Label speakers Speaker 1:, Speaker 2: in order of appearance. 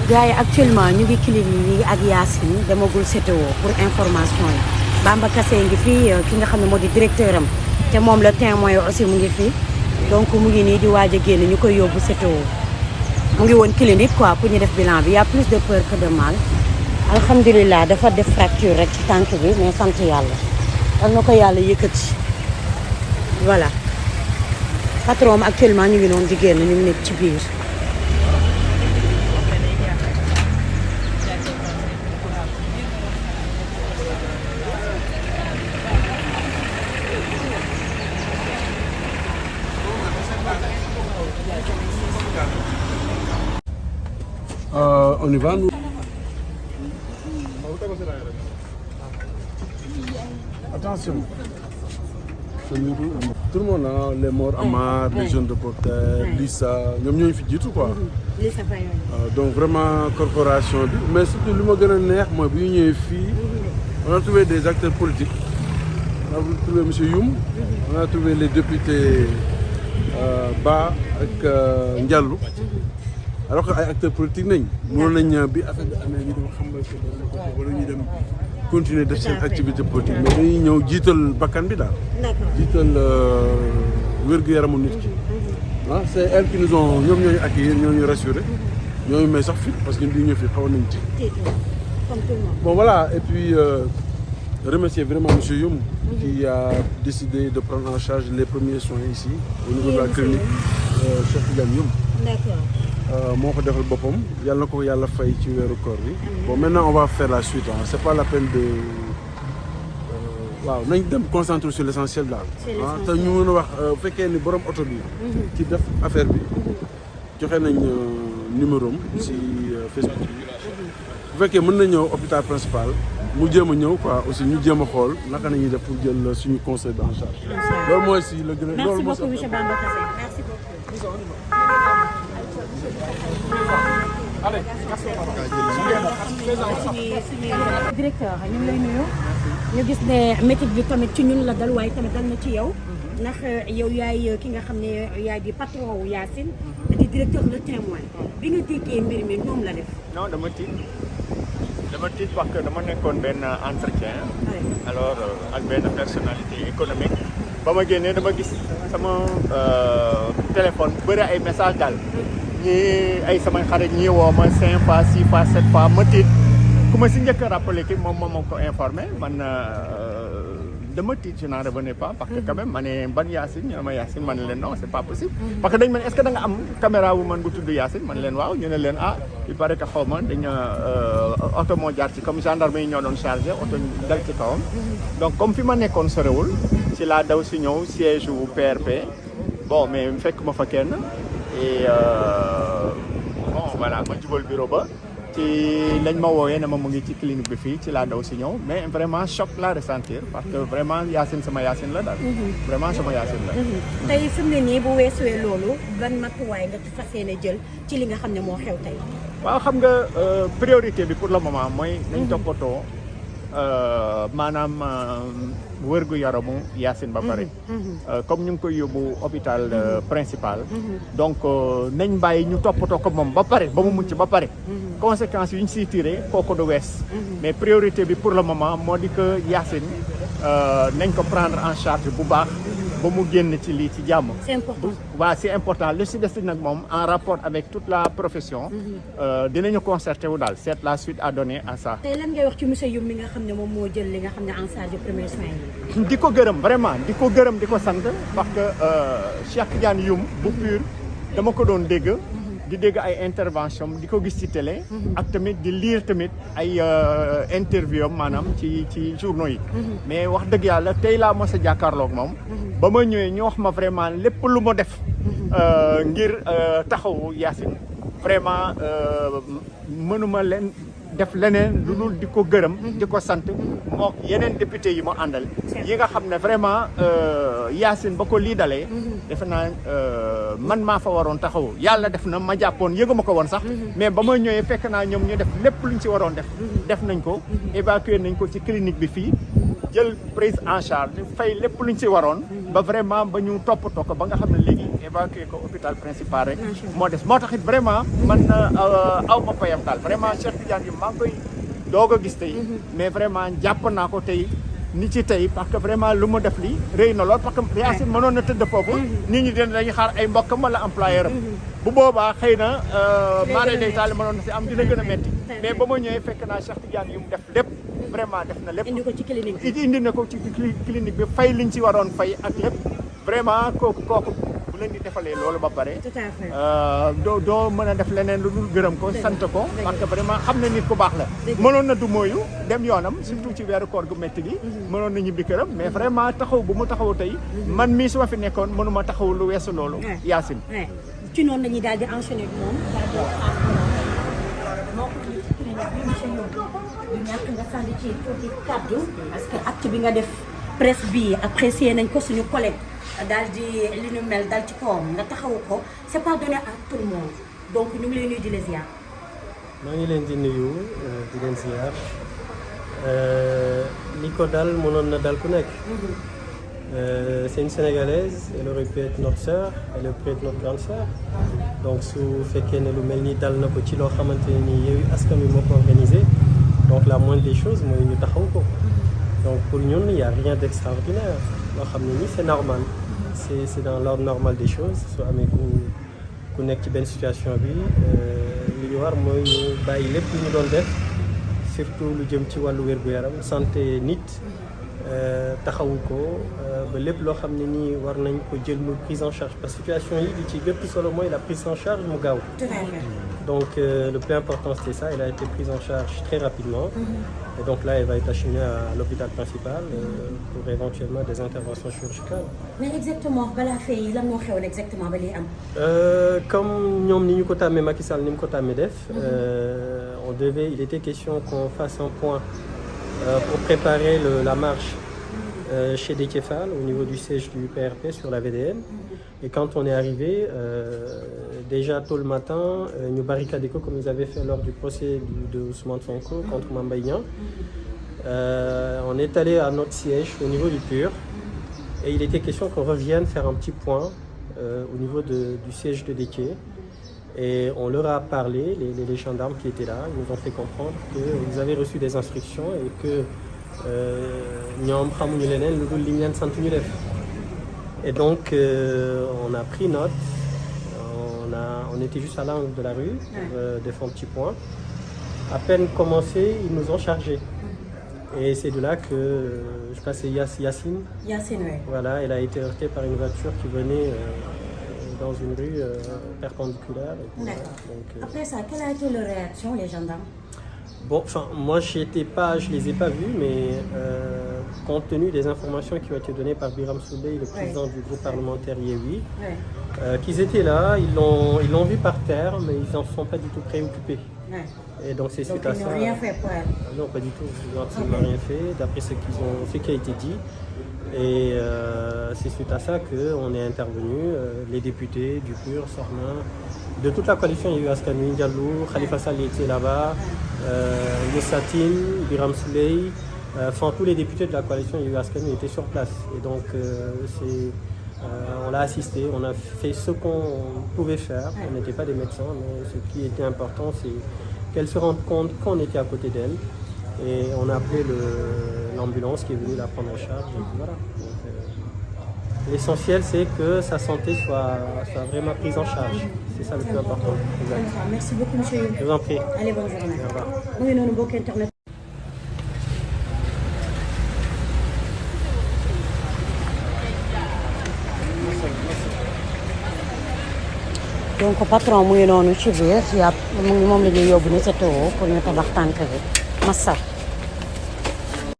Speaker 1: gars yi actuellement ñu ngi clinique yi ak Yacine demagul CTO pour information yi Bamba Kassé ngi fii ki nga xam ne moo di directeur am te moom la témoin aussi mu ngi fii donc mu ngi nii di waaj a génn ñu koy yóbbu CTO mu ngi woon clinique quoi pour ñu def bilan bi y a plus de peur que de mal alhamdulilah dafa def fracture rek ci tànk bi mais sant yàlla dal na ko yàlla yëkkati voilà patron am actuellement ñu ngi noonu di génn ñu ngi nekk ci biir.
Speaker 2: On y va, nous. Attention. Tout le monde, hein, les morts, Amar, les jeunes reporters, Lissa, nous avons fait tout quoi. Donc vraiment, corporation. Mais surtout, le mot que moi, on a trouvé des acteurs politiques. On a trouvé M. Youm, on a trouvé les députés Ba et Ndiallo. Alors que ay acteurs politiques nañ mënoon nañ bi affaire bi amee ñu dem xam nga wala ñu dem continuer def seen activité politique mais dañuy ñëw jiital bakkan bi daal. jiital wér-gu-yaramu nit ki. ah c'est elles qui nous ont ñoom ñooñu accueillir ñoo ñu rassuré ñooñu may sax fit parce que ñun ñëw fi xawoon nañ ci. Bon voilà et puis remercier vraiment monsieur Youm qui a décidé de prendre en charge les premiers soins ici au niveau de la clinique Cheikh Tidiane Youm. D'accord. moo ko defal boppam yàlla na ko yàlla fay ci weeru koor bi. Bon maintenant on va faire la suite hein. C'est pas la peine de waaw nañ dem concentrer sur l'essentiel daal. ah te ñu mën a wax bu fekkee ni borom oto bi. ci def affaire bi joxe nañ numéro am ci Facebook bi. bu fekkee mën na ñëw hôpital principal mu jéem a ñëw quoi aussi ñu jéem a xool naka nañuy def pour jël suñu conseil en charge. loolu mooy si la gën a.
Speaker 1: Merci beaucoup monsieur Bamba Kassé merci beaucoup.
Speaker 2: Allez,
Speaker 1: directeur ñu ngi lay nuyu ñu gis ne métier bi tamit ci ñun la dal waaye tamit dal na ci yow ndax yow yaay ki nga xam ne yaay di patron wu Yacine di directeur Le Témoin bi nga déggee mbir mi ñoom la def.
Speaker 3: non dama tiit parce que dama nekkoon benn entretien alors ak benn personnalité économique ba ma génnee dama gis sama téléphone bëri ay message daal ñii ay samay xarit ñii woo ma 5 fois 6 fois 7 fois ma tiit ku ma si njëkk a rappelé ki moom moo ko informé man dama tiit je n'en revenais pas parce que quand même ma ne ban Yacine ñu ne ma Yacine ma ne leen non c'est pas possible parce que dañ ma ne est-ce que da nga am caméra bu man bu tudd Yacine ma ne leen waaw ñu ne leen ah il paraît que xaw ma dañ oto moo jaar ci comme gendarme yi ñoo doon chargé oto dal ci kawam donc comme fi ma nekkoon sorewul ci laa daw si ñëw siège wu PRP bon mais fekk ma fa kenn et bon voilà ma jubal bureau ba ci lañ ma woowee ne ma mu ngi ci clinique bi fii ci laa daw si ñëw mais vraiment choc laa ressentir parce que vraiment Yacine sama Yacine la daal. vraiment sama Yacine la.
Speaker 1: tey fi mu ne nii bu weesuwee loolu ban matuwaay nga fas yéene jël ci li nga xam ne moo xew tey.
Speaker 3: waaw xam nga priorité bi pour le moment mooy. nañ toppatoo maanaam wërgu yaramu Yacine ba pare. comme ñu ngi koy yóbbu hôpital principal. donc nañ bàyyi ñu toppatoo ko moom ba pare ba mu mucc ba pare. conséquences yi ñu siy tiré kooku du wees. mais priorité bi pour le moment moo di que Yacine nañ ko prendre en charge bu baax ba mu génn ci lii ci jàmm.
Speaker 1: c'est important
Speaker 3: waaw c'est important lu si des nag moom en rapport avec toute la profession. dinañu concerté wu daal c'est la suite à donner à ça.
Speaker 1: tey lan ngay wax ci monsieur Youm mi nga xam ne moom moo jël li nga xam ne en charge premier soin yi.
Speaker 3: di ko gërëm vraiment di ko gërëm di ko sant parce que Cheikh Tidiane Youm bu PUR dama ko doon dégg. di dégg ay intervention di ko gis ci télé. ak tamit di lire tamit ay interview am maanaam ci journaux yi. mais wax dëgg yàlla tey laa mos a jàkkaarloog moom. ba ma ñëwee ñu wax ma vraiment lépp lu ma def. ngir taxawu Yacine vraiment mënuma leen def leneen lu dul di ko gërëm. di ko sant moo yeneen député yi mu àndal. yi nga xam ne vraiment Yacine ba ko lii dalee. defe naa man maa fa waroon taxaw yàlla def na ma jàppoon yëguma ko woon sax. mais ba ma ñëwee fekk naa ñoom ñu def lépp luñ ci waroon def. def nañ ko évacuer nañ ko ci clinique bi fii. jël prise en charge fay lépp luñ ci waroon. ba vraiment ba ñu toppatoo ko ba nga xam ne léegi évacué ko hôpital principal rek moo des moo tax it vraiment man aw ma payam daal vraiment Cheikh Tidiane maa ngi koy doog a gis tey mais vraiment jàpp naa ko tey ni ci tey parce que vraiment lu mu def lii rëy na lool parce que Yacine mënoon na tëdd foofu nit ñi dañuy xaar ay mbokkam wala employeur am bu boobaa xëy na maanaam day taal mënoon na si am dina gën a metti mais ba ma ñëwee fekk naa Cheikh Tidiane yu mu def lépp vraiment def na lépp
Speaker 1: indi ko ci clinique bi
Speaker 3: indi na ko ci clinique bi fay liñ ci waroon fay ak lépp vraiment kooku bu leen di defalee loolu ba pare
Speaker 1: tout à fait
Speaker 3: doo mën a def leneen lu dul gërëm ko sant ko parce que vraiment xam na nit ku baax la mënoon na du mooyu dem yoonam surtout ci weeru koor gu métti gi mënoon na ñibbi këram mais vraiment taxaw bu mu taxaw tey man mii su ma fi nekkoon mënuma taxaw lu weesu loolu Yacine
Speaker 1: ci noonu dañuy daal di enchaîner ak moom moo ko ci clinique bi monsieur Ndiob du ñàkk nga sànni ci tuuti kaddu parce que acte bi nga def presse bi apprécié nañ ko suñu collègue daal di li ñu mel dal ci kawam nga taxawu ko c'est pas donné à tout le monde donc ñu ngi lay nuyu di la ziar.
Speaker 4: maa ngi leen di nuyu di leen ziar li ko dal mënoon na dal ku nekk. C'est une Sénégalaise, elle aurait pu être notre sœur, elle aurait pu être notre grande sœur. Donc su fekkee ne lu mel ni dal na ko ci loo xamante ne nii Yewwi Askan Wi moo ko organisé donc la moindre des choses mooy ñu taxaw ko. Donc pour ñun il y a rien d'extraordinaire loo xam ne nii c'est normal c'est dans l'ordre normal des choses su amee ku nekk ci benn situation bi li ñu war mooy ñu bàyyi lépp lu ñu doon def surtout lu jëm ci wàllu wér-gu-yaram santé nit. taxawu ko ba lépp loo xam ne nii war nañ ko jël mu prise en charge parce que situation yi li ci gëpp solo mooy la prise en charge mu gaaw. Donc le plus important c'était ça, elle a été prise en charge très rapidement. Et donc là elle va être acheminée à l'hôpital principal pour éventuellement des interventions chirurgicales.
Speaker 1: Mais exactement balaa fee yi lan moo xewoon exactement ba lii am.
Speaker 4: Comme ñoom ni ñu ko tàmmee Macky Sall ni mu ko tàmmee def. Il était question qu'on fasse un point. Pour préparer la marche chez Déthié Fall au niveau du siège du PRP sur la VDN. Et quand on est arrivé, déjà tôt le matin, nous barricadé comme ils avaient fait lors du procès de Ousmane Sonko contre Mame Mbaye Niang. On est allé à notre siège au niveau du PUR et il était question qu'on revienne faire un petit point au niveau du siège de Déthié. Et on leur a parlé, les gendarmes qui étaient là, ils nous ont fait comprendre qu'ils avaient reçu des instructions et que ñoom xamuñu leneen lu dul li ñu leen sant ñu def. Et donc on a pris note, on était juste à l'angle de la rue pour faire un petit point. À peine commencé, ils nous ont chargés. Et c'est de là que je pense que c'est Yacine.
Speaker 1: Yacine, oui.
Speaker 4: Voilà, elle a été heurtée par une voiture qui venait dans une rue perpendiculaire.
Speaker 1: D'accord. Après ça, quelle a été leur réaction, les gendarmes?
Speaker 4: Bon, enfin, moi je les ai pas vus, mais compte tenu des informations qui ont été données par Birame Souleye, le président du groupe parlementaire Yewwi, qu'ils étaient là, ils l'ont vu par terre, mais ils n'en sont pas du tout préoccupés. Et donc c'est suite à ça.
Speaker 1: Ils n'ont rien fait pour elle.
Speaker 4: Non, pas du tout. Ils n'ont absolument rien fait, d'après ce qui a été dit. Et c'est suite à ça qu'on est intervenu, les députés du PUR, Sorna, de toute la coalition, il y a eu Askan Wi, Diallo, Khalifa Sall était là-bas, Moussa Tine, Birame Souleye, enfin tous les députés de la coalition, il y a eu Askan Wi étaient sur place. Et donc on l'a assisté, on a fait ce qu'on pouvait faire. On n'était pas des médecins, mais ce qui était important, c'est qu'elle se rende compte qu'on était à côté d'elle. Et on a appelé l'ambulance qui est venue la prendre en charge. Et voilà. L'essentiel, c'est que sa santé soit vraiment prise en charge. C'est ça le plus important. Exact.
Speaker 1: Merci beaucoup, monsieur.
Speaker 4: Je vous en prie.
Speaker 1: Allez, bonne journée.
Speaker 4: Au revoir.
Speaker 1: Oui, non, mbokk internet. Donc patron mu ngi noonu ci biir moom la ñuy yóbbu ni sa taw pour ñu tabax tànk bi massa